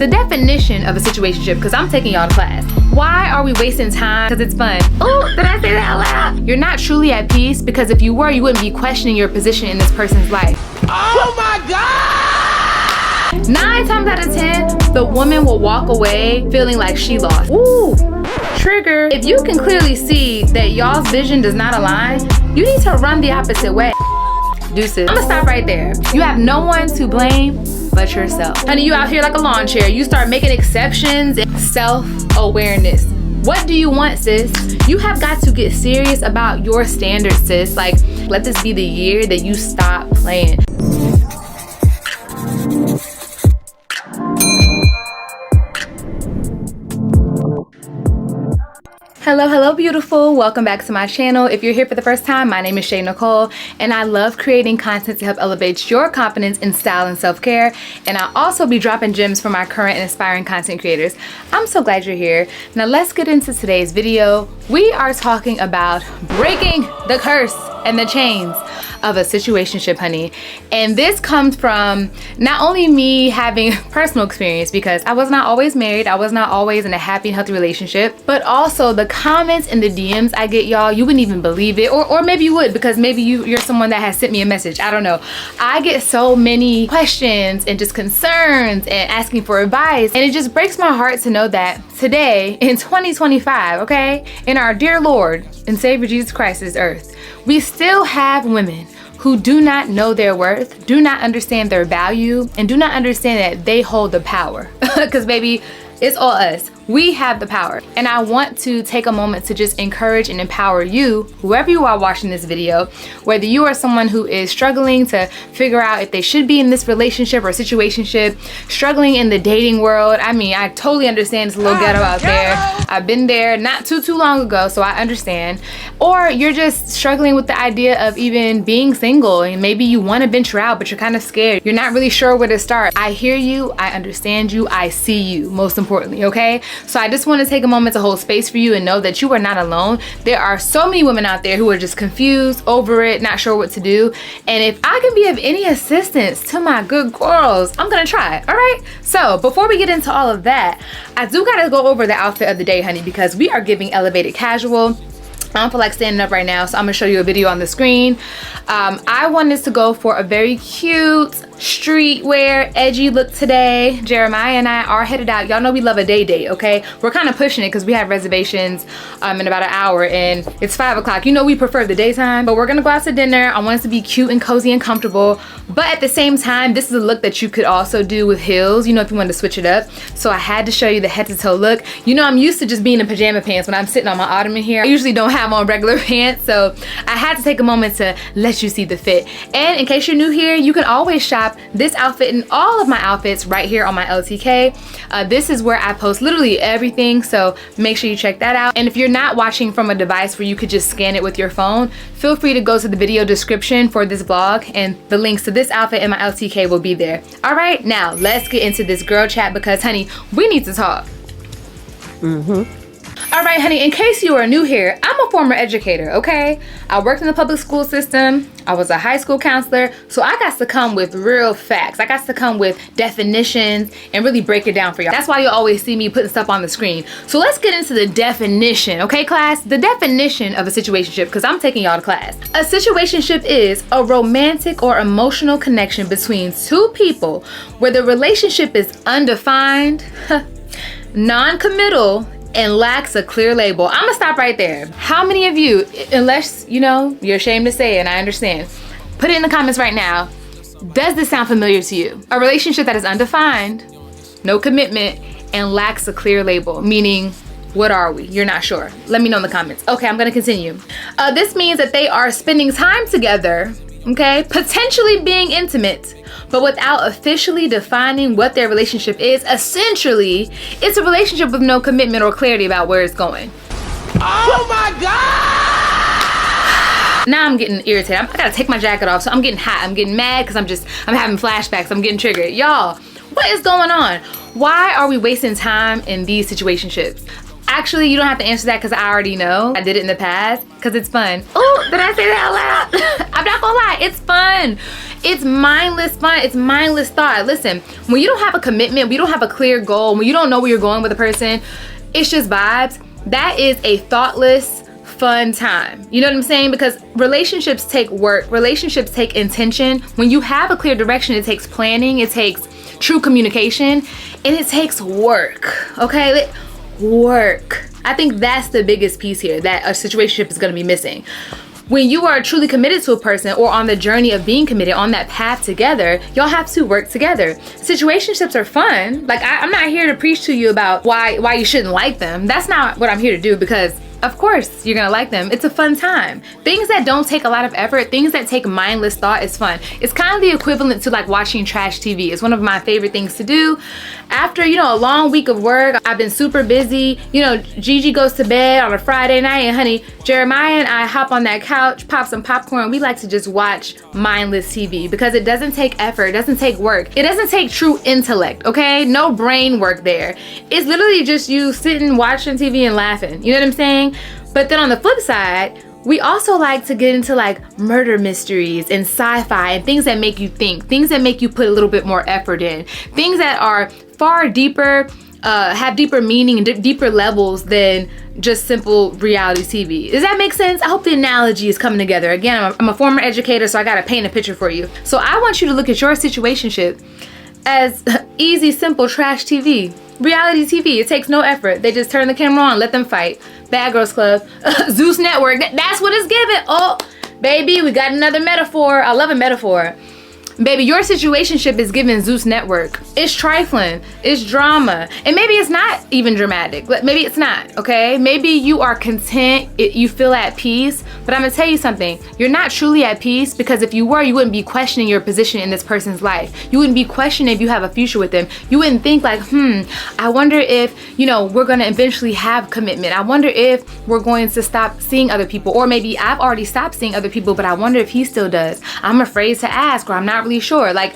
The definition of a situationship, because I'm taking y'all to class. Why are we wasting time? Because it's fun. Oh, did I say that out loud? You're not truly at peace because if you were, you wouldn't be questioning your position in this person's life. Oh my God! 9 times out of 10, the woman will walk away feeling like she lost. Ooh, trigger. If you can clearly see that y'all's vision does not align, you need to run the opposite way. Deuces. I'm gonna stop right there. You have no one to blame but yourself. Honey, you out here like a lawn chair. You start making exceptions and self-awareness. What do you want, sis? You have got to get serious about your standards, sis. Like, let this be the year that you stop playing. Hello beautiful, welcome back to my channel. If you're here for the first time, my name is Shay Nicole and I love creating content to help elevate your confidence in style and self-care, and I'll also be dropping gems for my current and aspiring content creators. I'm so glad you're here. Now let's get into today's video. We are talking about breaking the curse and the chains of a situationship, honey. And this comes from not only me having personal experience, because I was not always married, I was not always in a happy and healthy relationship, but also the comments and the DMs I get, y'all, you wouldn't even believe it, or maybe you would, because maybe you're someone that has sent me a message, I don't know. I get so many questions and just concerns and asking for advice, and it just breaks my heart to know that today in 2025, okay, in our dear Lord and Savior Jesus Christ's earth, we still have women who do not know their worth, do not understand their value, and do not understand that they hold the power. Because baby, it's all us. We have the power. And I want to take a moment to just encourage and empower you, whoever you are watching this video, whether you are someone who is struggling to figure out if they should be in this relationship or situationship, struggling in the dating world. I mean, I totally understand it's a little ghetto out there. I've been there not too long ago, so I understand. Or you're just struggling with the idea of even being single, and maybe you want to venture out, but you're kind of scared. You're not really sure where to start. I hear you, I understand you, I see you, most importantly, okay? So I just want to take a moment to hold space for you and know that you are not alone. There are so many women out there who are just confused, over it, not sure what to do. And if I can be of any assistance to my good girls, I'm gonna try, all right? So before we get into all of that, I do gotta go over the outfit of the day, honey, because we are giving elevated casual. I don't feel like standing up right now, so I'm gonna show you a video on the screen. I wanted to go for a very cute, streetwear, edgy look today. Jeremiah and I are headed out. Y'all know we love a day date, okay? We're kind of pushing it because we have reservations in about an hour and it's 5 o'clock. You know we prefer the daytime, but we're gonna go out to dinner. I want it to be cute and cozy and comfortable, but at the same time, this is a look that you could also do with heels, you know, if you wanted to switch it up. So I had to show you the head to toe look. You know, I'm used to just being in pajama pants when I'm sitting on my ottoman here. I usually don't have on regular pants, so I had to take a moment to let you see the fit. And in case you're new here, you can always shop this outfit and all of my outfits right here on my LTK. This is where I post literally everything, so make sure you check that out. And if you're not watching from a device where you could just scan it with your phone, feel free to go to the video description for this vlog and the links to this outfit and my LTK will be there. All right, now let's get into this girl chat because honey, we need to talk. All right, honey, in case you are new here, I'm a former educator, okay? I worked in the public school system. I was a high school counselor. So I got to come with real facts. I got to come with definitions and really break it down for y'all. That's why you always see me putting stuff on the screen. So let's get into the definition, okay, class? The definition of a situationship, because I'm taking y'all to class. A situationship is a romantic or emotional connection between two people where the relationship is undefined, non-committal, and lacks a clear label. I'm gonna stop right there. How many of you, unless you know you're ashamed to say it and I understand, put it in the comments right now, does this sound familiar to you? A relationship that is undefined, no commitment, and lacks a clear label, meaning what are we? You're not sure. Let me know in the comments. Okay, I'm gonna continue. This means that they are spending time together, okay, potentially being intimate, but without officially defining what their relationship is. Essentially, it's a relationship with no commitment or clarity about where it's going. Oh my God! Now I'm getting irritated. I gotta take my jacket off, so I'm getting hot. I'm getting mad because I'm having flashbacks. I'm getting triggered. Y'all, what is going on? Why are we wasting time in these situationships? Actually, you don't have to answer that because I already know. I did it in the past because it's fun. Oh, did I say that out loud? I'm not gonna lie, it's fun. It's mindless fun, it's mindless thought. Listen, when you don't have a commitment, when you don't have a clear goal, when you don't know where you're going with a person, it's just vibes. That is a thoughtless, fun time. You know what I'm saying? Because relationships take work, relationships take intention. When you have a clear direction, it takes planning, it takes true communication, and it takes work, okay? Work. I think that's the biggest piece here that a situationship is going to be missing. When you are truly committed to a person or on the journey of being committed, on that path together, y'all have to work together. Situationships are fun. Like, I'm not here to preach to you about why you shouldn't like them. That's not what I'm here to do, because of course you're gonna like them. It's a fun time. Things that don't take a lot of effort, things that take mindless thought is fun. It's kind of the equivalent to like watching trash TV. It's one of my favorite things to do. After, you know, a long week of work, I've been super busy. You know, Gigi goes to bed on a Friday night, and honey, Jeremiah and I hop on that couch, pop some popcorn. We like to just watch mindless TV because it doesn't take effort, it doesn't take work. It doesn't take true intellect, okay? No brain work there. It's literally just you sitting, watching TV and laughing. You know what I'm saying? But then on the flip side, we also like to get into like murder mysteries and sci-fi and things that make you think, things that make you put a little bit more effort in, things that are far deeper, have deeper meaning and deeper levels than just simple reality TV. Does that make sense? I hope the analogy is coming together. Again, I'm a former educator, so I gotta paint a picture for you. So I want you to look at your situationship as easy, simple trash TV. Reality TV, it takes no effort. They just turn the camera on, let them fight. Bad Girls Club, Zeus Network, that's what it's giving. Oh, baby, we got another metaphor. I love a metaphor. Baby, your situationship is giving Zeus Network. It's trifling, it's drama, and maybe it's not even dramatic. Maybe it's not, okay? Maybe you are content, you feel at peace, but I'm gonna tell you something. You're not truly at peace, because if you were, you wouldn't be questioning your position in this person's life. You wouldn't be questioning if you have a future with them. You wouldn't think like, I wonder if, you know, we're gonna eventually have commitment. I wonder if we're going to stop seeing other people, or maybe I've already stopped seeing other people, but I wonder if he still does. I'm afraid to ask, or I'm not really sure. Like,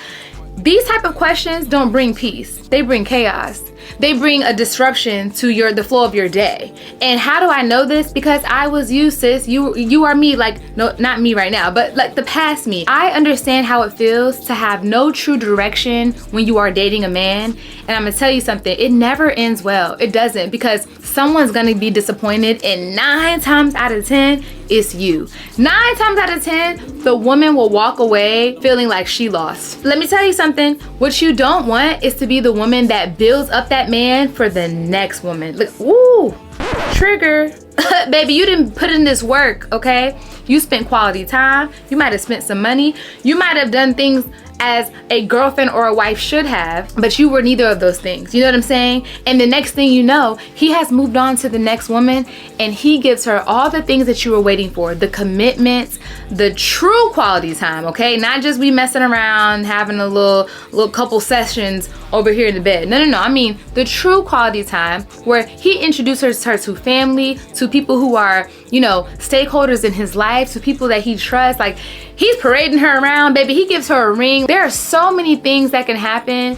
these type of questions don't bring peace. They bring chaos. They bring a disruption to the flow of your day. And how do I know this? Because I was you, sis. You are me. Like, no, not me right now, but like the past me. I understand how it feels to have no true direction when you are dating a man. And I'm gonna tell you something, it never ends well. It doesn't, because someone's gonna be disappointed, and 9 times out of 10, it's you. 9 times out of 10, the woman will walk away feeling like she lost. Let me tell you something, what you don't want is to be the woman that builds up that man for the next woman. Look, ooh, trigger. Baby, you didn't put in this work, okay? You spent quality time, you might have spent some money, you might have done things as a girlfriend or a wife should have, but you were neither of those things. You know what I'm saying? And the next thing you know, he has moved on to the next woman, and he gives her all the things that you were waiting for, the commitments, the true quality time, okay? Not just we messing around, having a little couple sessions over here in the bed. No. I mean the true quality time where he introduces her to family, to people who are, you know, stakeholders in his life, to people that he trusts. Like, he's parading her around, baby. He gives her a ring. There are so many things that can happen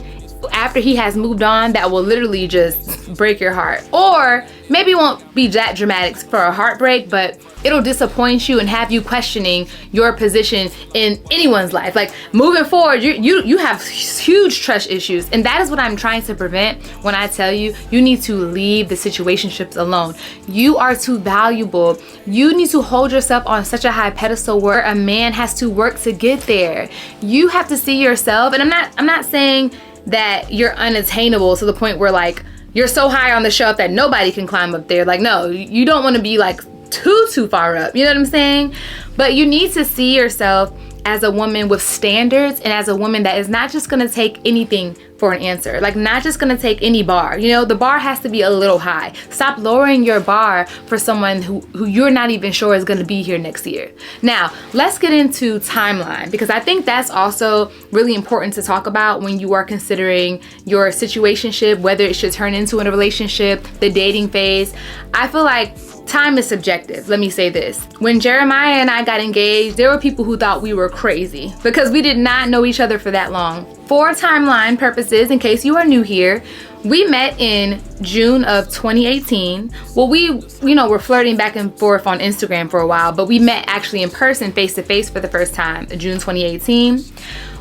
after he has moved on that will literally just break your heart. Or maybe it won't be that dramatic for a heartbreak, but it'll disappoint you and have you questioning your position in anyone's life. Like, moving forward, you have huge trust issues, and that is what I'm trying to prevent when I tell you need to leave the situationships alone. You are too valuable. You need to hold yourself on such a high pedestal where a man has to work to get there. You have to see yourself, and I'm not saying that you're unattainable to the point where like you're so high on the shelf that nobody can climb up there. Like, no, you don't want to be like too far up. You know what I'm saying? But you need to see yourself as a woman with standards, and as a woman that is not just gonna take anything for an answer. Like, not just gonna take any bar. You know, the bar has to be a little high. Stop lowering your bar for someone who you're not even sure is gonna be here next year. Now, let's get into timeline, because I think that's also really important to talk about when you are considering your situationship, whether it should turn into a relationship, the dating phase. I feel like time is subjective. Let me say this. When Jeremiah and I got engaged, there were people who thought we were crazy because we did not know each other for that long. For timeline purposes, in case you are new here, We met in June of 2018. Well, we, were flirting back and forth on Instagram for a while, but we met actually in person, face to face for the first time in June 2018.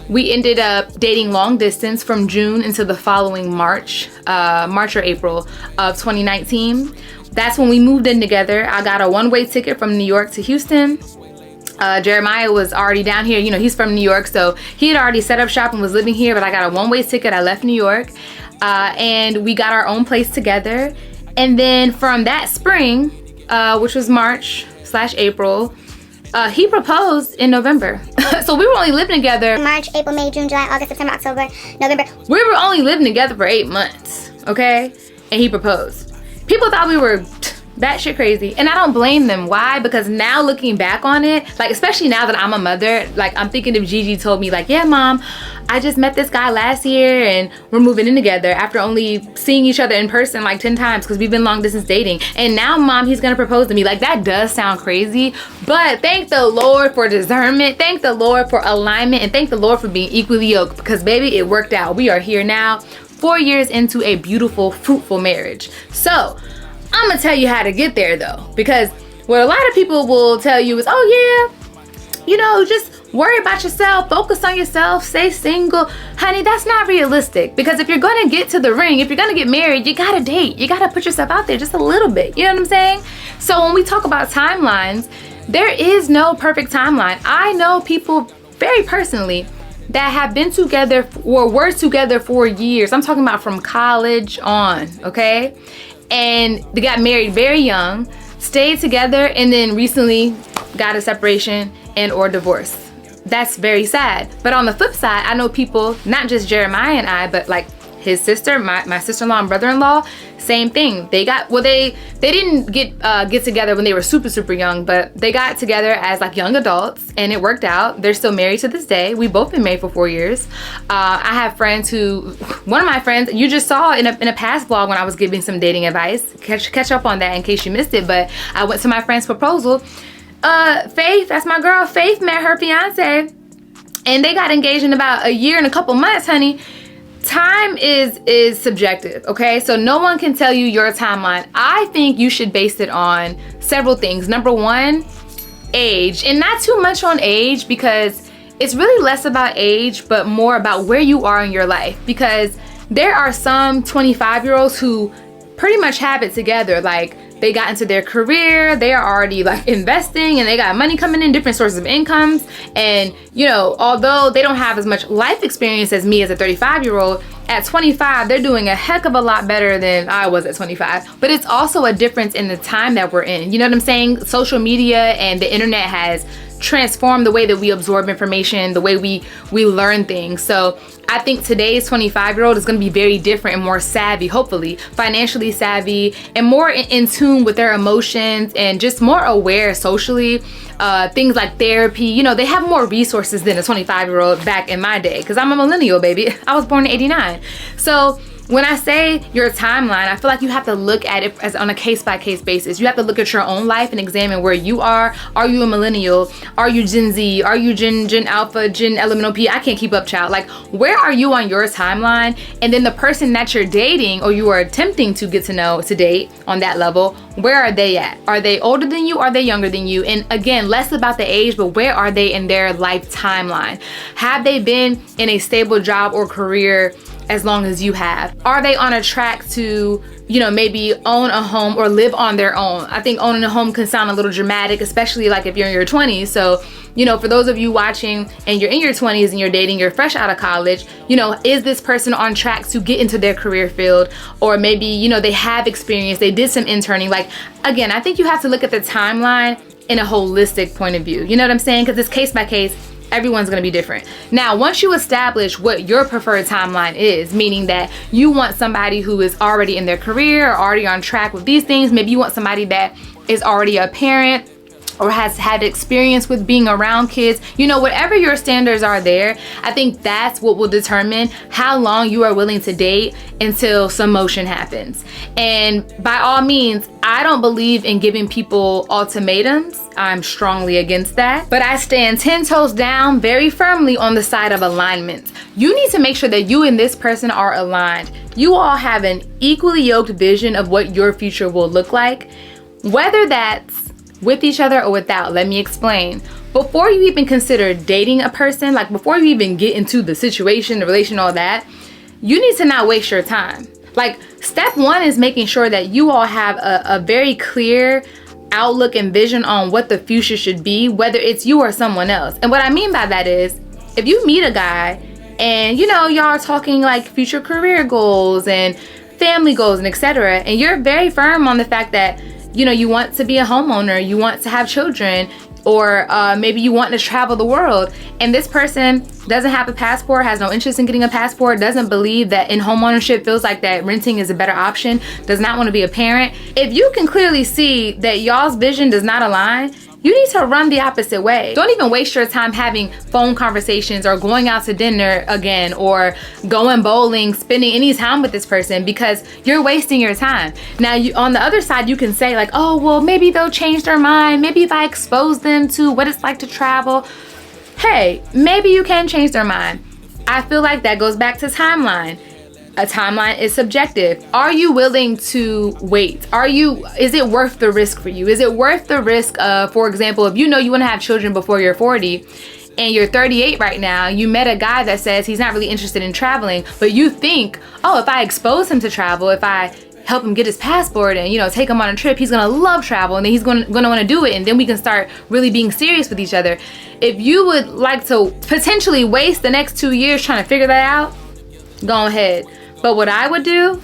We ended up dating long distance from June into the following March or April of 2019. That's when we moved in together. I got a one-way ticket from New York to Houston. Jeremiah was already down here. He's from New York, so he had already set up shop and was living here, but I got a one-way ticket. I left New York, and we got our own place together. And then from that spring, which was March/April, he proposed in November. So we were only living together March, April, May, June, July, August, September, October, November. We were only living together for 8 months, okay? And he proposed. People thought we were batshit crazy, and I don't blame them. Why? Because now looking back on it, like, especially now that I'm a mother, like, I'm thinking if Gigi told me, like, yeah, mom, I just met this guy last year and we're moving in together after only seeing each other in person like 10 times because we've been long distance dating, and now, mom, he's gonna propose to me. Like, that does sound crazy, but thank the Lord for discernment, thank the Lord for alignment, and thank the Lord for being equally yoked, because baby, it worked out. We are here now, 4 years into a beautiful, fruitful marriage. So I'm gonna tell you how to get there though, because what a lot of people will tell you is, oh yeah, just worry about yourself, focus on yourself, stay single. Honey, that's not realistic, because if you're gonna get to the ring, if you're gonna get married, you gotta date, you gotta put yourself out there just a little bit, you know what I'm saying? So when we talk about timelines, there is no perfect timeline. I know people very personally that have been together or were together for years. I'm talking about from college on, okay? And they got married very young, stayed together, and then recently got a separation and or divorce. That's very sad. But on the flip side, I know people, not just Jeremiah and I, but like his sister, my sister-in-law and brother-in-law, same thing. They got, well, they didn't get together when they were super young, but they got together as like young adults, and it worked out. They're still married to this day. We've both been married for 4 years. I have friends who, one of my friends, you just saw in a past vlog when I was giving some dating advice. Catch up on that in case you missed it. But I went to my friend's proposal. Faith, that's my girl, Faith met her fiance, and they got engaged in about a year and a couple months, honey. Time is subjective, okay? So no one can tell you your timeline. I think you should base it on several things. Number one, age, and not too much on age, because it's really less about age, but more about where you are in your life, because there are some 25-year-olds who pretty much have it together. Like, they got into their career, they are already like investing, and they got money coming in, different sources of incomes. And although they don't have as much life experience as me as a 35-year-old, at 25, they're doing a heck of a lot better than I was at 25. But it's also a difference in the time that we're in. You know what I'm saying? Social media and the internet has transformed the way that we absorb information, the way we learn things. So I think today's 25-year-old is going to be very different and more savvy, hopefully financially savvy, and more in tune with their emotions, and just more aware socially. Things like therapy, they have more resources than a 25-year-old back in my day, because I'm a millennial, baby. I was born in '89. So when I say your timeline, I feel like you have to look at it as on a case-by-case basis. You have to look at your own life and examine where you are. Are you a millennial? Are you Gen Z? Are you Gen Alpha, Gen Elemental P? I can't keep up, child. Like, where are you on your timeline? And then the person that you're dating or you are attempting to get to know, to date on that level, where are they at? Are they older than you? Are they younger than you? And again, less about the age, but where are they in their life timeline? Have they been in a stable job or career as long as you have? Are they on a track to, maybe own a home or live on their own? I think owning a home can sound a little dramatic, especially like if you're in your 20s. So, for those of you watching and you're in your 20s and you're dating, you're fresh out of college, is this person on track to get into their career field? Or maybe, they have experience, they did some interning. Like, again, I think you have to look at the timeline in a holistic point of view. You know what I'm saying? Because it's case by case. Everyone's going to be different. Now, once you establish what your preferred timeline is, meaning that you want somebody who is already in their career or already on track with these things, maybe you want somebody that is already a parent, or has had experience with being around kids, you know, whatever your standards are there, I think that's what will determine how long you are willing to date until some motion happens. And by all means, I don't believe in giving people ultimatums. I'm strongly against that. But I stand 10 toes down very firmly on the side of alignment. You need to make sure that you and this person are aligned. You all have an equally yoked vision of what your future will look like, whether that's with each other or without. Let me explain. Before you even consider dating a person, like before you even get into the situation, the relation, all that, you need to not waste your time. Like, step one is making sure that you all have a very clear outlook and vision on what the future should be, whether it's you or someone else. And what I mean by that is, if you meet a guy and, you know, y'all are talking like future career goals and family goals and etc., and you're very firm on the fact that, you know, you want to be a homeowner, you want to have children, or maybe you want to travel the world, and this person doesn't have a passport, has no interest in getting a passport, doesn't believe that in homeownership, feels like that renting is a better option, does not want to be a parent. If you can clearly see that y'all's vision does not align, you need to run the opposite way. Don't even waste your time having phone conversations or going out to dinner again or going bowling, spending any time with this person, because you're wasting your time. Now, on the other side, you can say like, oh, well, maybe they'll change their mind. Maybe if I expose them to what it's like to travel. Hey, maybe you can change their mind. I feel like that goes back to timeline. A timeline is subjective. Are you willing to wait? Is it worth the risk for you? Is it worth the risk of, for example, if you know you want to have children before you're 40 and you're 38 right now, you met a guy that says he's not really interested in traveling, but you think, oh, if I expose him to travel, if I help him get his passport and, you know, take him on a trip, he's gonna love travel and then he's gonna want to do it, and then we can start really being serious with each other. If you would like to potentially waste the next 2 years trying to figure that out, go ahead. But what I would do,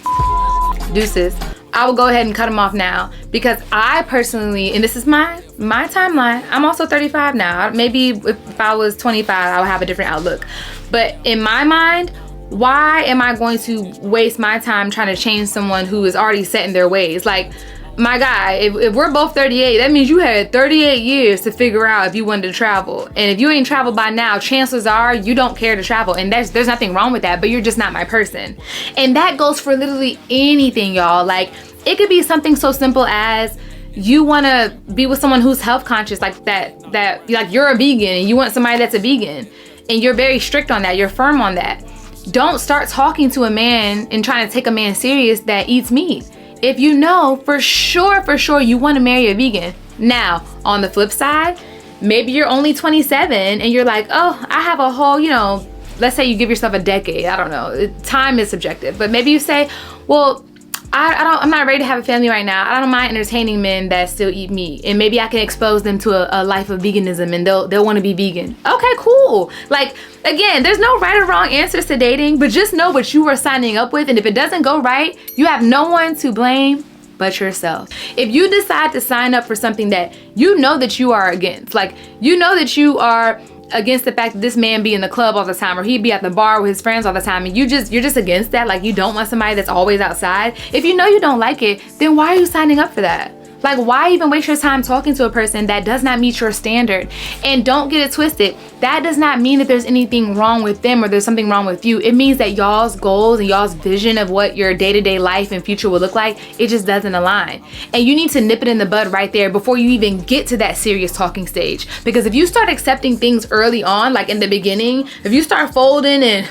deuces, I would go ahead and cut them off now, because I personally, and this is my timeline, I'm also 35 now. Maybe if I was 25, I would have a different outlook. But in my mind, why am I going to waste my time trying to change someone who is already set in their ways? Like, my guy, if we're both 38, that means you had 38 years to figure out if you wanted to travel. And if you ain't traveled by now, chances are you don't care to travel. And there's nothing wrong with that, but you're just not my person. And that goes for literally anything, y'all. Like, it could be something so simple as you want to be with someone who's health conscious, like that like you're a vegan and you want somebody that's a vegan, and you're very strict on that, you're firm on that. Don't start talking to a man and trying to take a man serious that eats meat if you know for sure you want to marry a vegan. Now, on the flip side, maybe you're only 27 and you're like, oh, I have a whole, you know, let's say you give yourself a decade. I don't know, time is subjective, but maybe you say, well, I'm not ready to have a family right now. I don't mind entertaining men that still eat meat, and maybe I can expose them to a life of veganism and they'll want to be vegan. Okay, cool. Like, again, there's no right or wrong answers to dating, but just know what you are signing up with, and if it doesn't go right, you have no one to blame but yourself. If you decide to sign up for something that you know that you are against, like you know that you are against the fact that this man be in the club all the time, or he'd be at the bar with his friends all the time, and you're just against that, like you don't want somebody that's always outside. If you know you don't like it, then why are you signing up for that? Like, why even waste your time talking to a person that does not meet your standard? And don't get it twisted, that does not mean that there's anything wrong with them or there's something wrong with you. It means that y'all's goals and y'all's vision of what your day-to-day life and future will look like, it just doesn't align. And you need to nip it in the bud right there before you even get to that serious talking stage. Because if you start accepting things early on, like in the beginning, if you start folding and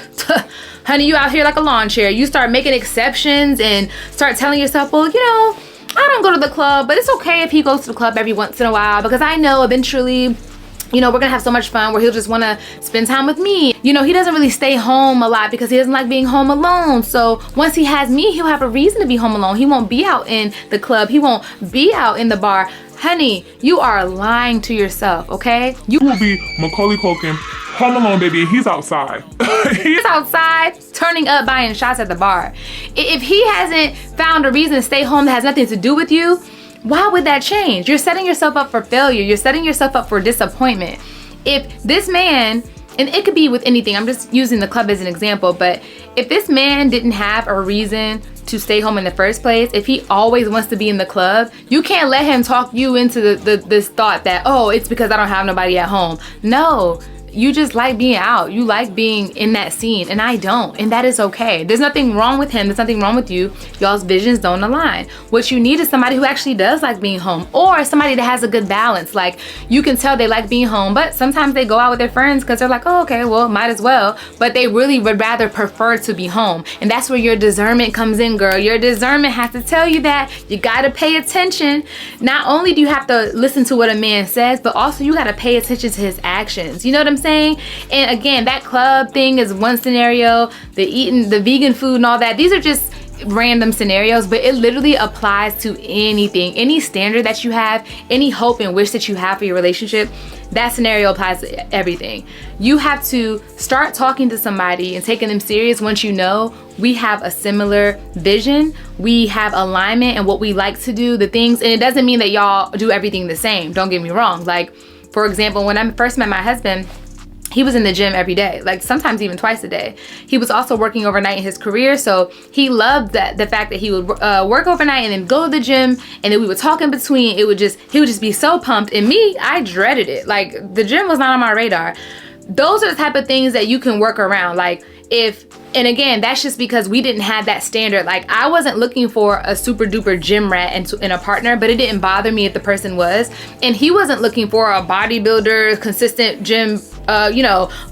honey, you out here like a lawn chair, you start making exceptions and start telling yourself, well, you know, I don't go to the club, but it's okay if he goes to the club every once in a while, because I know eventually, you know, we're gonna have so much fun where he'll just wanna spend time with me. You know, he doesn't really stay home a lot because he doesn't like being home alone. So once he has me, he'll have a reason to be home alone. He won't be out in the club. He won't be out in the bar. Honey, you are lying to yourself, okay? You will be Macaulay Culkin, home alone, baby, he's outside. He's outside, turning up, buying shots at the bar. If he hasn't found a reason to stay home that has nothing to do with you, why would that change? You're setting yourself up for failure. You're setting yourself up for disappointment. If this man and it could be with anything, I'm just using the club as an example, but if this man didn't have a reason to stay home in the first place, if he always wants to be in the club, you can't let him talk you into this thought that, oh, it's because I don't have nobody at home. No, you just like being out. You like being in that scene, and I don't, and that is okay. There's nothing wrong with him. There's nothing wrong with you. Y'all's visions don't align. What you need is somebody who actually does like being home, or somebody that has a good balance. Like, you can tell they like being home, but sometimes they go out with their friends because they're like, oh, okay, well, might as well. But they really would rather prefer to be home. And that's where your discernment comes in, girl. Your discernment has to tell you that you gotta pay attention. Not only do you have to listen to what a man says, but also you gotta pay attention to his actions. You know what I'm saying? And again, that club thing is one scenario, the eating the vegan food and all that, these are just random scenarios, but it literally applies to anything, any standard that you have, any hope and wish that you have for your relationship. That scenario applies to everything. You have to start talking to somebody and taking them serious once you know we have a similar vision, we have alignment in what we like to do, the things, and it doesn't mean that y'all do everything the same, don't get me wrong. Like, for example, when I first met my husband, he was in the gym every day, like sometimes even twice a day. He was also working overnight in his career, so he loved the fact that he would work overnight and then go to the gym, and then we would talk in between. He would just be so pumped, and me, I dreaded it. Like, the gym was not on my radar. Those are the type of things that you can work around. Like, and again, that's just because we didn't have that standard. Like, I wasn't looking for a super duper gym rat in a partner, but it didn't bother me if the person was. And he wasn't looking for a bodybuilder, consistent gym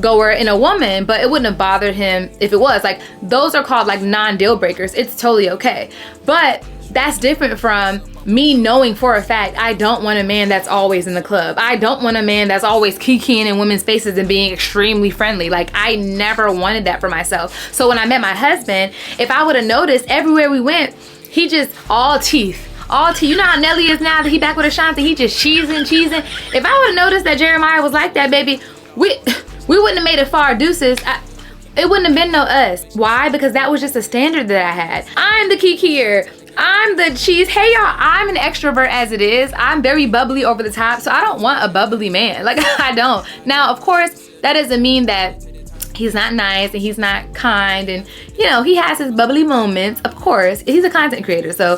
goer in a woman, but it wouldn't have bothered him if it was. Like, those are called like non-deal breakers. It's totally okay. But that's different from me knowing for a fact I don't want a man that's always in the club. I don't want a man that's always kikiing in women's faces and being extremely friendly. Like, I never wanted that for myself. So when I met my husband, if I would have noticed everywhere we went, he just all teeth. You know how Nelly is now that he back with Ashanti, he just cheesing. If I would have noticed that Jeremiah was like that, baby, we wouldn't have made it far, deuces. It wouldn't have been no us. Why? Because that was just a standard that I had. I'm the kikier. I'm the cheese. Hey y'all, I'm an extrovert as it is. I'm very bubbly over the top, so I don't want a bubbly man. Like, I don't. Now, of course, that doesn't mean that he's not nice and he's not kind, and he has his bubbly moments. Of course, he's a content creator, so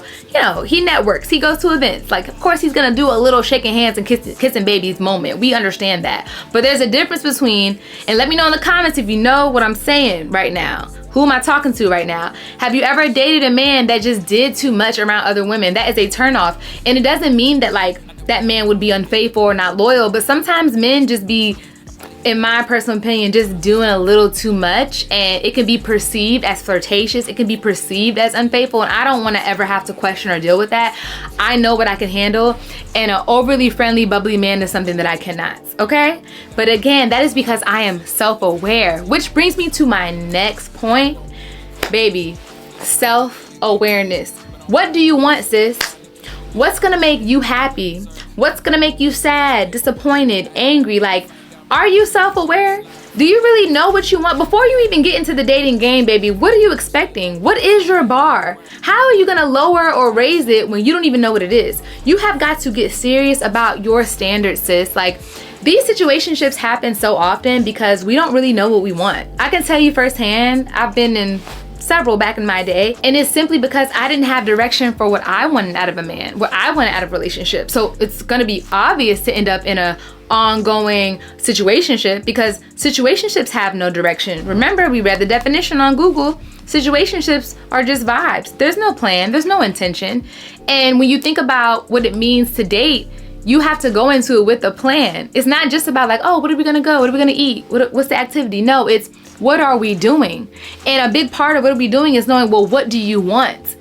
he networks, he goes to events. Like, of course he's gonna do a little shaking hands and kissing babies moment. We understand that, but there's a difference between, and let me know in the comments if you know what I'm saying right now. Who am I talking to right now? Have you ever dated a man that just did too much around other women? That is a turnoff. And it doesn't mean that like that man would be unfaithful or not loyal, but sometimes men just be, in my personal opinion, just doing a little too much, and it can be perceived as flirtatious. It can be perceived as unfaithful, and I don't want to ever have to question or deal with that. I know what I can handle, and an overly friendly, bubbly man is something that I cannot, okay? But again, that is because I am self-aware, which brings me to my next point, baby, self-awareness. What do you want, sis? What's gonna make you happy? What's gonna make you sad, disappointed, angry? Like, are you self-aware? Do you really know what you want? Before you even get into the dating game, baby, what are you expecting? What is your bar? How are you gonna lower or raise it when you don't even know what it is? You have got to get serious about your standards, sis. Like, these situationships happen so often because we don't really know what we want. I can tell you firsthand, I've been in several back in my day, and it's simply because I didn't have direction for what I wanted out of a man, what I wanted out of a relationship. So it's gonna be obvious to end up in a ongoing situationship because situationships have no direction. Remember, we read the definition on Google. Situationships are just vibes. There's no plan, there's no intention. And when you think about what it means to date, you have to go into it with a plan. It's not just about like, oh, what are we gonna go? What are we gonna eat? What's the activity? No, it's what are we doing? And a big part of what are we doing is knowing, well, what do you want?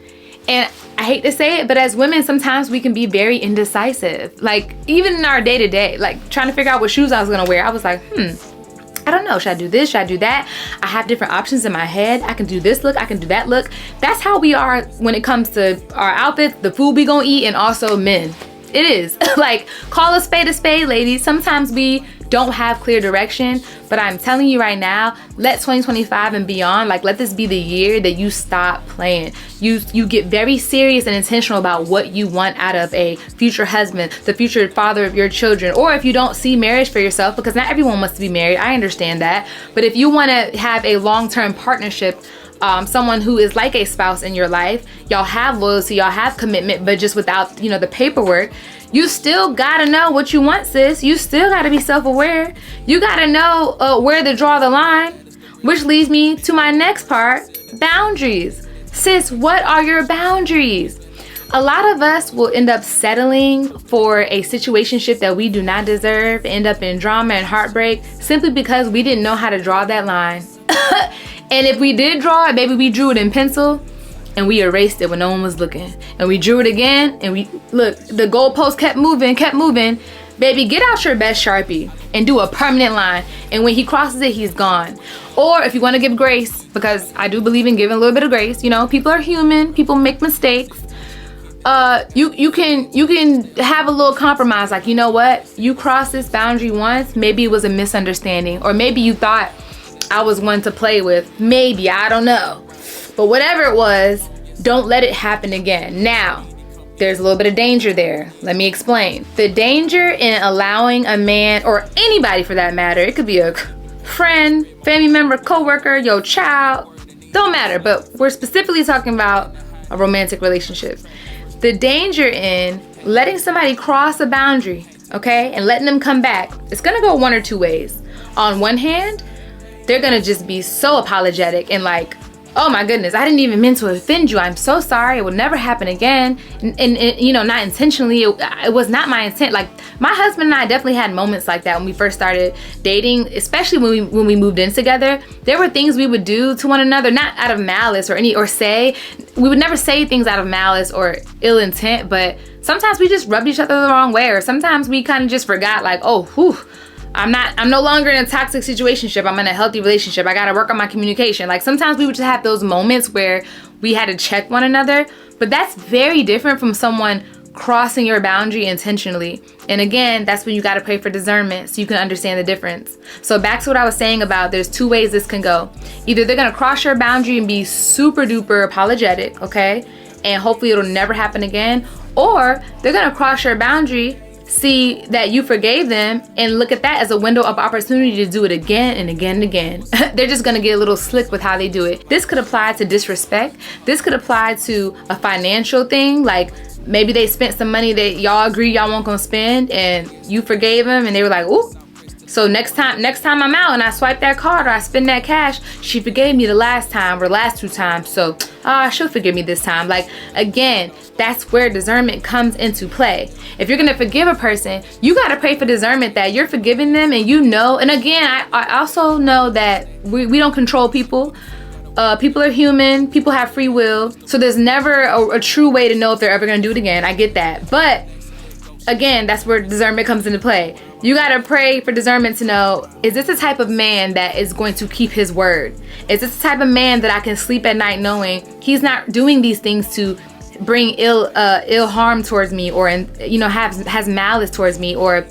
And I hate to say it, but as women, sometimes we can be very indecisive. Like, even in our day-to-day, like trying to figure out what shoes I was gonna wear, I was like, I don't know, should I do this, should I do that? I have different options in my head. I can do this look, I can do that look. That's how we are when it comes to our outfits, the food we gonna eat, and also men. It is. Like, call a spade, ladies. Sometimes we don't have clear direction. But I'm telling you right now, let 2025 and beyond, like, let this be the year that you stop playing. You get very serious and intentional about what you want out of a future husband, the future father of your children. Or if you don't see marriage for yourself, because not everyone wants to be married, I understand that. But if you want to have a long-term partnership, someone who is like a spouse in your life, y'all have loyalty, y'all have commitment, but just without, the paperwork, you still gotta know what you want, sis. You still gotta be self-aware. You gotta know where to draw the line, which leads me to my next part, boundaries. Sis, what are your boundaries? A lot of us will end up settling for a situationship that we do not deserve, end up in drama and heartbreak simply because we didn't know how to draw that line. And if we did draw it, maybe we drew it in pencil and we erased it when no one was looking. And we drew it again and the goalpost kept moving. Baby, get out your best Sharpie and do a permanent line. And when he crosses it, he's gone. Or if you want to give grace, because I do believe in giving a little bit of grace, people are human, people make mistakes. You can have a little compromise. Like, you know what? You crossed this boundary once. Maybe it was a misunderstanding, or maybe you thought I was one to play with. Maybe, I don't know. But whatever it was, don't let it happen again. Now, there's a little bit of danger there. Let me explain. The danger in allowing a man, or anybody for that matter, it could be a friend, family member, coworker, your child, don't matter, but we're specifically talking about a romantic relationship. The danger in letting somebody cross a boundary, okay, and letting them come back, it's gonna go one or two ways. On one hand, they're gonna just be so apologetic and like, oh my goodness, I didn't even mean to offend you. I'm so sorry. It will never happen again. And not intentionally. It was not my intent. Like, my husband and I definitely had moments like that when we first started dating, especially when we moved in together. There were things we would do to one another, not out of malice we would never say things out of malice or ill intent, but sometimes we just rubbed each other the wrong way, or sometimes we kind of just forgot, like, oh, whew, I'm no longer in a toxic situationship. I'm in a healthy relationship. I got to work on my communication. Like, sometimes we would just have those moments where we had to check one another, but that's very different from someone crossing your boundary intentionally. And again, that's when you got to pray for discernment so you can understand the difference. So back to what I was saying about, there's two ways this can go. Either they're going to cross your boundary and be super duper apologetic, okay? And hopefully it'll never happen again. Or they're going to cross your boundary, see that you forgave them, and look at that as a window of opportunity to do it again and again and again. They're just gonna get a little slick with how they do it. This could apply to disrespect. This could apply to a financial thing, like maybe they spent some money that y'all agree y'all won't gonna spend and you forgave them and they were like, ooh, so next time I'm out and I swipe that card or I spend that cash, she forgave me the last time or last two times, so she'll forgive me this time. Like, again, that's where discernment comes into play. If you're gonna forgive a person, you gotta pray for discernment that you're forgiving them, and and again, I also know that we don't control people. People are human, people have free will, so there's never a true way to know if they're ever gonna do it again. I get that, but again, that's where discernment comes into play. You gotta pray for discernment to know, is this the type of man that is going to keep his word? Is this the type of man that I can sleep at night knowing he's not doing these things to bring ill harm towards me, or has malice towards me, or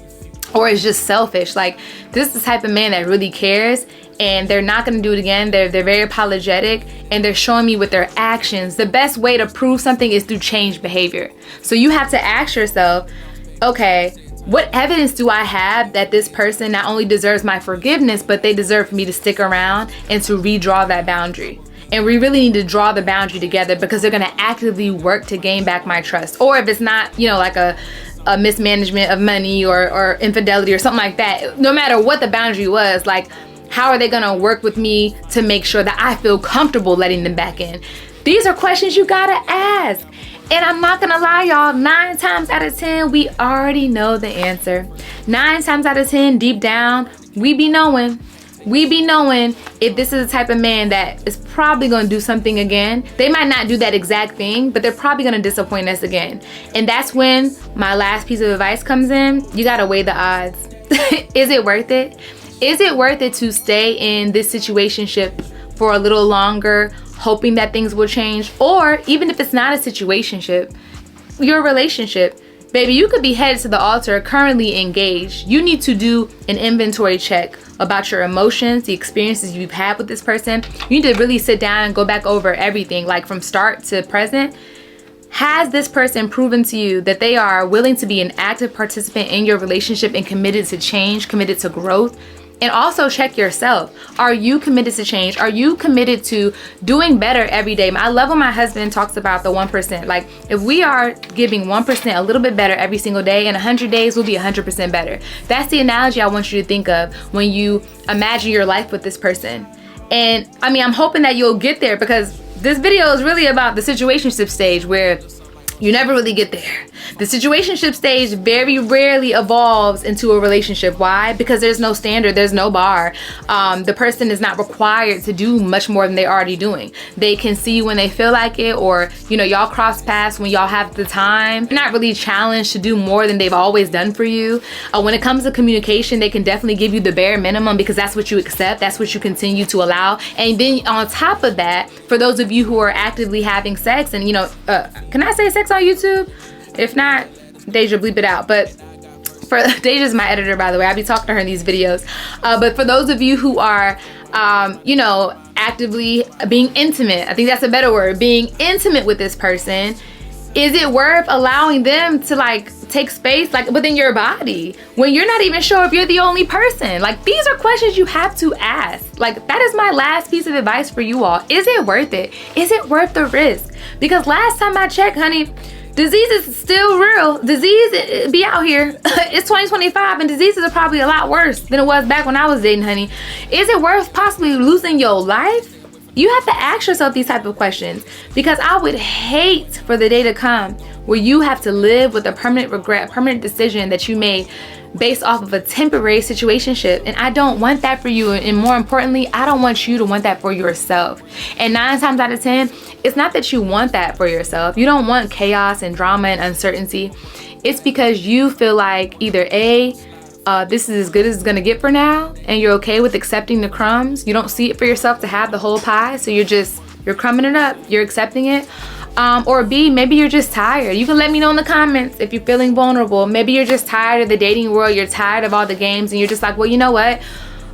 is just selfish? Like, this is the type of man that really cares, and they're not gonna do it again. They're very apologetic, and they're showing me with their actions. The best way to prove something is through change behavior. So you have to ask yourself, okay, what evidence do I have that this person not only deserves my forgiveness, but they deserve for me to stick around and to redraw that boundary? And we really need to draw the boundary together, because they're gonna actively work to gain back my trust. Or if it's not, like a mismanagement of money or infidelity or something like that, no matter what the boundary was, like, how are they gonna work with me to make sure that I feel comfortable letting them back in? These are questions you gotta ask. And I'm not gonna lie, y'all, 9 times out of 10, we already know the answer. 9 times out of 10, deep down, we be knowing if this is the type of man that is probably gonna do something again. They might not do that exact thing, but they're probably gonna disappoint us again. And that's when my last piece of advice comes in. You gotta weigh the odds. Is it worth it? Is it worth it to stay in this situationship for a little longer, hoping that things will change? Or even if it's not a situationship, your relationship, baby, you could be headed to the altar, currently engaged. You need to do an inventory check about your emotions, the experiences you've had with this person. You need to really sit down and go back over everything, like from start to present. Has this person proven to you that they are willing to be an active participant in your relationship and committed to change, committed to growth? And also check yourself. Are you committed to change? Are you committed to doing better every day? I love when my husband talks about the 1%. Like, if we are giving 1% a little bit better every single day, in 100 days we'll be 100% better. That's the analogy I want you to think of when you imagine your life with this person. And I mean, I'm hoping that you'll get there, because this video is really about the situationship stage, where you never really get there. The situationship stage very rarely evolves into a relationship. Why? Because there's no standard, there's no bar. The person is not required to do much more than they're already doing. They can see you when they feel like it, or y'all cross paths when y'all have the time. They're not really challenged to do more than they've always done for you. When it comes to communication, they can definitely give you the bare minimum, because that's what you accept, that's what you continue to allow. And then on top of that, for those of you who are actively having sex, and can I say sex on YouTube? If not, Deja, bleep it out. But for Deja's my editor, by the way. I be talking to her in these videos. But for those of you who are, actively being intimate, I think that's a better word, being intimate with this person, is it worth allowing them to like take space like within your body when you're not even sure if you're the only person? Like, these are questions you have to ask. Like, that is my last piece of advice for you all. Is it worth it? Is it worth the risk? Because last time I checked, honey, disease is still real. Disease be out here. It's 2025 and diseases are probably a lot worse than it was back when I was dating, honey. Is it worth possibly losing your life? You have to ask yourself these type of questions, because I would hate for the day to come where you have to live with a permanent regret, permanent decision that you made based off of a temporary situationship. And I don't want that for you. And more importantly, I don't want you to want that for yourself. And 9 times out of 10, it's not that you want that for yourself. You don't want chaos and drama and uncertainty. It's because you feel like either A, this is as good as it's gonna get for now, and you're okay with accepting the crumbs. You don't see it for yourself to have the whole pie, so you're crumbing it up, you're accepting it. Or B, maybe you're just tired. You can let me know in the comments if you're feeling vulnerable. Maybe you're just tired of the dating world, you're tired of all the games, and you're just like, well, you know what?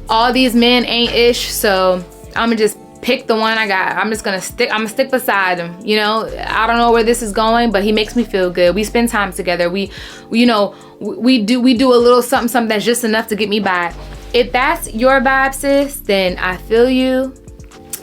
All these men ain't ish, so I'm gonna just pick the one I got. I'm gonna stick beside him. I don't know where this is going, but he makes me feel good. We spend time together. We do a little something that's just enough to get me by. If that's your vibe, sis, then I feel you.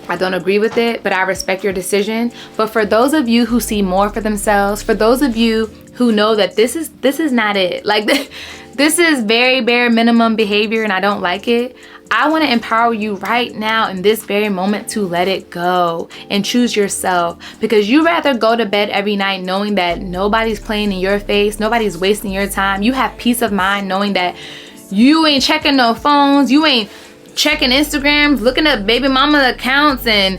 I don't agree with it, but I respect your decision. But for those of you who see more for themselves, for those of you who know that this is not it, like this is very bare minimum behavior and I don't like it, I want to empower you right now in this very moment to let it go and choose yourself, because you rather go to bed every night knowing that nobody's playing in your face, nobody's wasting your time. You have peace of mind knowing that you ain't checking no phones, you ain't checking Instagrams, looking up baby mama accounts, and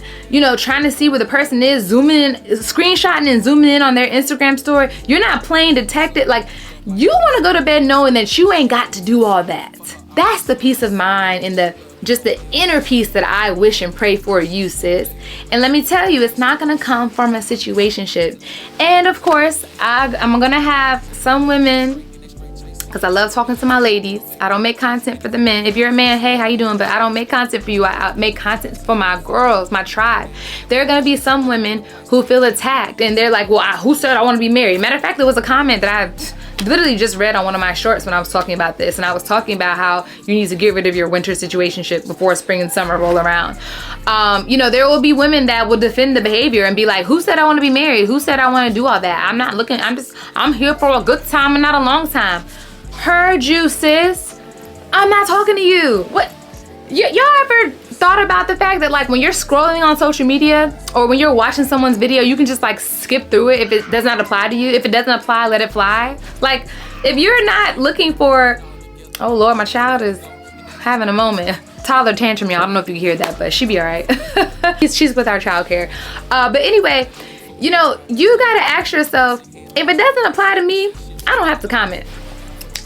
trying to see where the person is, zooming in, screenshotting and zooming in on their Instagram story. You're not playing detective. Like, you want to go to bed knowing that you ain't got to do all that. That's the peace of mind and just the inner peace that I wish and pray for you, sis. And let me tell you, it's not gonna come from a situationship. And of course, I'm gonna have some women, because I love talking to my ladies. I don't make content for the men. If you're a man, hey, how you doing? But I don't make content for you. I make content for my girls, my tribe. There are gonna be some women who feel attacked and they're like, well, who said I want to be married? Matter of fact, there was a comment that I literally just read on one of my shorts when I was talking about this, and I was talking about how you need to get rid of your winter situationship before spring and summer roll around. There will be women that will defend the behavior and be like, who said I want to be married? Who said I want to do all that? I'm not looking, I'm here for a good time and not a long time. Heard you, sis. I'm not talking to you. What? Y'all ever thought about the fact that, like, when you're scrolling on social media or when you're watching someone's video, you can just like skip through it if it does not apply to you? If it doesn't apply, let it fly. Like, if you're not looking for, oh Lord, my child is having a moment. Toddler tantrum, y'all. I don't know if you can hear that, but she be all right. She's with our childcare. But anyway, you gotta ask yourself, if it doesn't apply to me, I don't have to comment.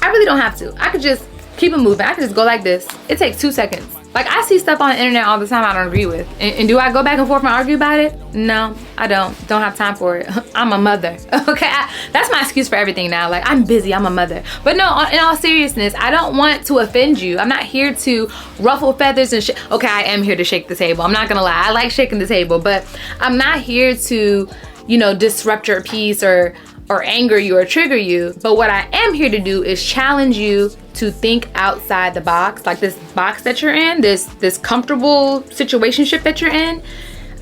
I really don't have to. I could just keep it moving. I could just go like this. It takes 2 seconds. Like, I see stuff on the internet all the time I don't agree with. And do I go back and forth and argue about it? No, I don't. Don't have time for it. I'm a mother. Okay? That's my excuse for everything now. Like, I'm busy, I'm a mother. But no, in all seriousness, I don't want to offend you. I'm not here to ruffle feathers and shit. Okay, I am here to shake the table. I'm not gonna lie, I like shaking the table, but I'm not here to, you know, disrupt your peace or anger you or trigger you. But what I am here to do is challenge you to think outside the box. Like this box that you're in, this comfortable situationship that you're in,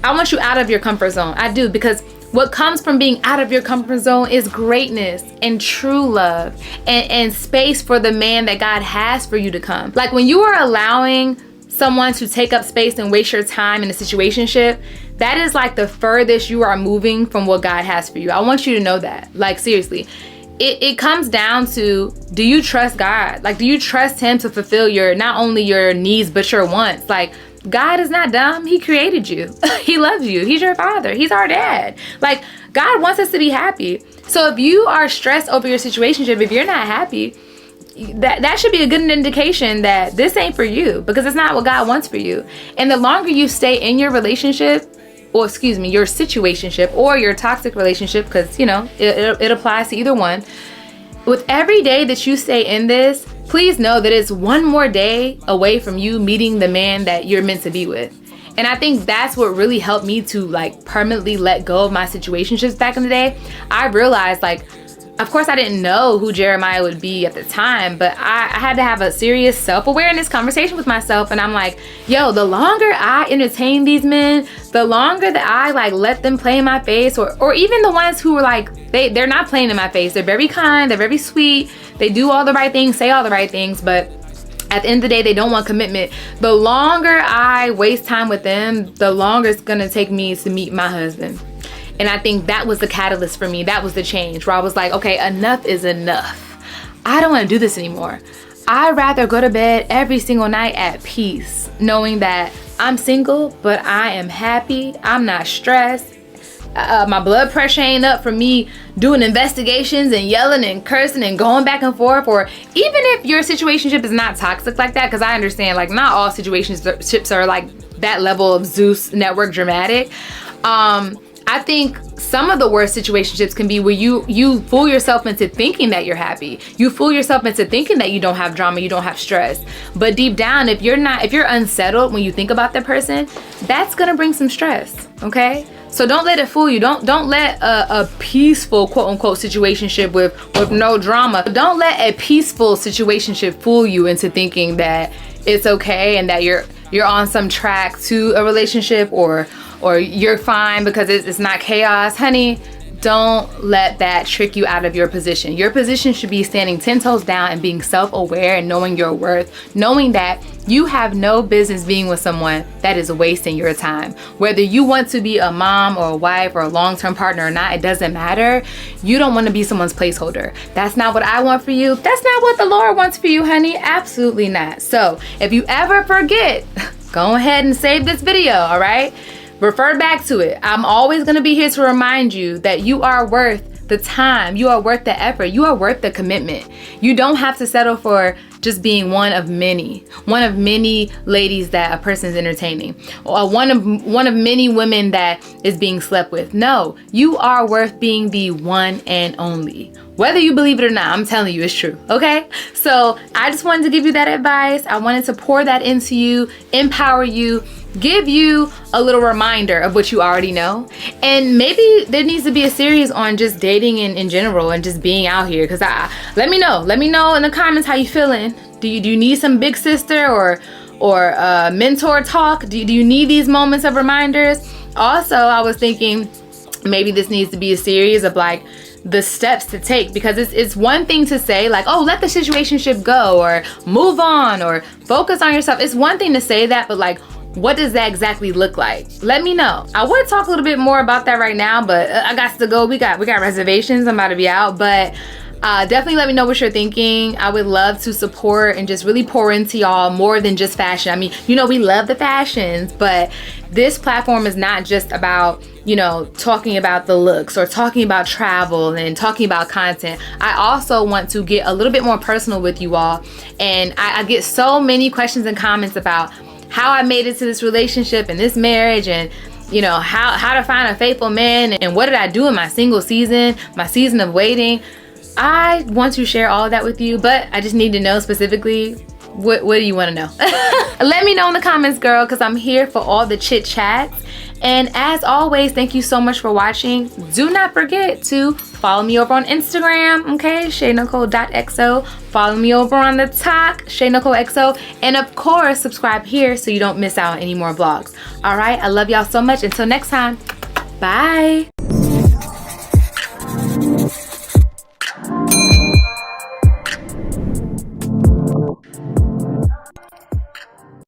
I want you out of your comfort zone. I do, because what comes from being out of your comfort zone is greatness and true love and space for the man that God has for you to come. Like when you are allowing someone to take up space and waste your time in a situationship, that is like the furthest you are moving from what God has for you. I want you to know that. Like seriously, it comes down to, do you trust God? Like, do you trust him to fulfill your, not only your needs, but your wants? Like, God is not dumb. He created you. He loves you. He's your father. He's our dad. Like, God wants us to be happy. So if you are stressed over your situationship, if you're not happy, that should be a good indication that this ain't for you, because it's not what God wants for you. And the longer you stay in your relationship, or excuse me, your situationship or your toxic relationship, because you know it applies to either one, with every day that you stay in this, please know that it's one more day away from you meeting the man that you're meant to be with. And I think that's what really helped me to like permanently let go of my situationships back in the day. I realized, like, of course I didn't know who Jeremiah would be at the time, but I had to have a serious self-awareness conversation with myself. And I'm like, yo, the longer I entertain these men, the longer that I like let them play in my face, or even the ones who were like, they're not playing in my face. They're very kind, they're very sweet, they do all the right things, say all the right things, but at the end of the day, they don't want commitment. The longer I waste time with them, the longer it's gonna take me to meet my husband. And I think that was the catalyst for me. That was the change, where I was like, okay, enough is enough. I don't want to do this anymore. I'd rather go to bed every single night at peace, knowing that I'm single, but I am happy. I'm not stressed. My blood pressure ain't up from me doing investigations and yelling and cursing and going back and forth. Or even if your situationship is not toxic like that, because I understand, like, not all situationships are like that level of Zeus network dramatic. I think some of the worst situationships can be where you fool yourself into thinking that you're happy. You fool yourself into thinking that you don't have drama, you don't have stress. But deep down, if you're unsettled when you think about that person, that's gonna bring some stress, okay? So don't let it fool you. Don't let a peaceful quote unquote situationship with no drama. Don't let a peaceful situationship fool you into thinking that it's okay and that you're on some track to a relationship, or you're fine because it's not chaos. Honey, don't let that trick you out of your position. Your position should be standing 10 toes down and being self-aware and knowing your worth, knowing that you have no business being with someone that is wasting your time. Whether you want to be a mom or a wife or a long-term partner or not, it doesn't matter. You don't want to be someone's placeholder. That's not what I want for you. That's not what the Lord wants for you, honey. Absolutely not. So if you ever forget, go ahead and save this video, all right? Refer back to it. I'm always going to be here to remind you that you are worth the time. You are worth the effort. You are worth the commitment. You don't have to settle for just being one of many ladies that a person is entertaining, or one of many women that is being slept with. No, you are worth being the one and only. Whether you believe it or not, I'm telling you it's true, okay? So I just wanted to give you that advice. I wanted to pour that into you, empower you, give you a little reminder of what you already know. And maybe there needs to be a series on just dating in general and just being out here. Because let me know in the comments how you feeling. Do you need some big sister or mentor talk? Do you need these moments of reminders? Also, I was thinking maybe this needs to be a series of like the steps to take, because it's one thing to say like, oh, let the situationship go, or move on, or focus on yourself. It's one thing to say that, but like, what does that exactly look like? Let me know. I want to talk a little bit more about that right now, but I got to go. We got reservations. I'm about to be out, but definitely let me know what you're thinking. I would love to support and just really pour into y'all more than just fashion. I mean, you know, we love the fashions, but this platform is not just about, you know, talking about the looks or talking about travel and talking about content. I also want to get a little bit more personal with you all. And I get so many questions and comments about how I made it to this relationship and this marriage, and you know, how to find a faithful man and what did I do in my single season, my season of waiting. I want to share all of that with you, but I just need to know specifically what do you want to know. Let me know in the comments, girl, because I'm here for all the chit chats. And as always, thank you so much for watching. Do not forget to follow me over on Instagram, okay? ShayNicole.xo. Follow me over on the TikTok, ShayNicoleXO. And of course, subscribe here so you don't miss out on any more vlogs. All right, I love y'all so much. Until next time, bye.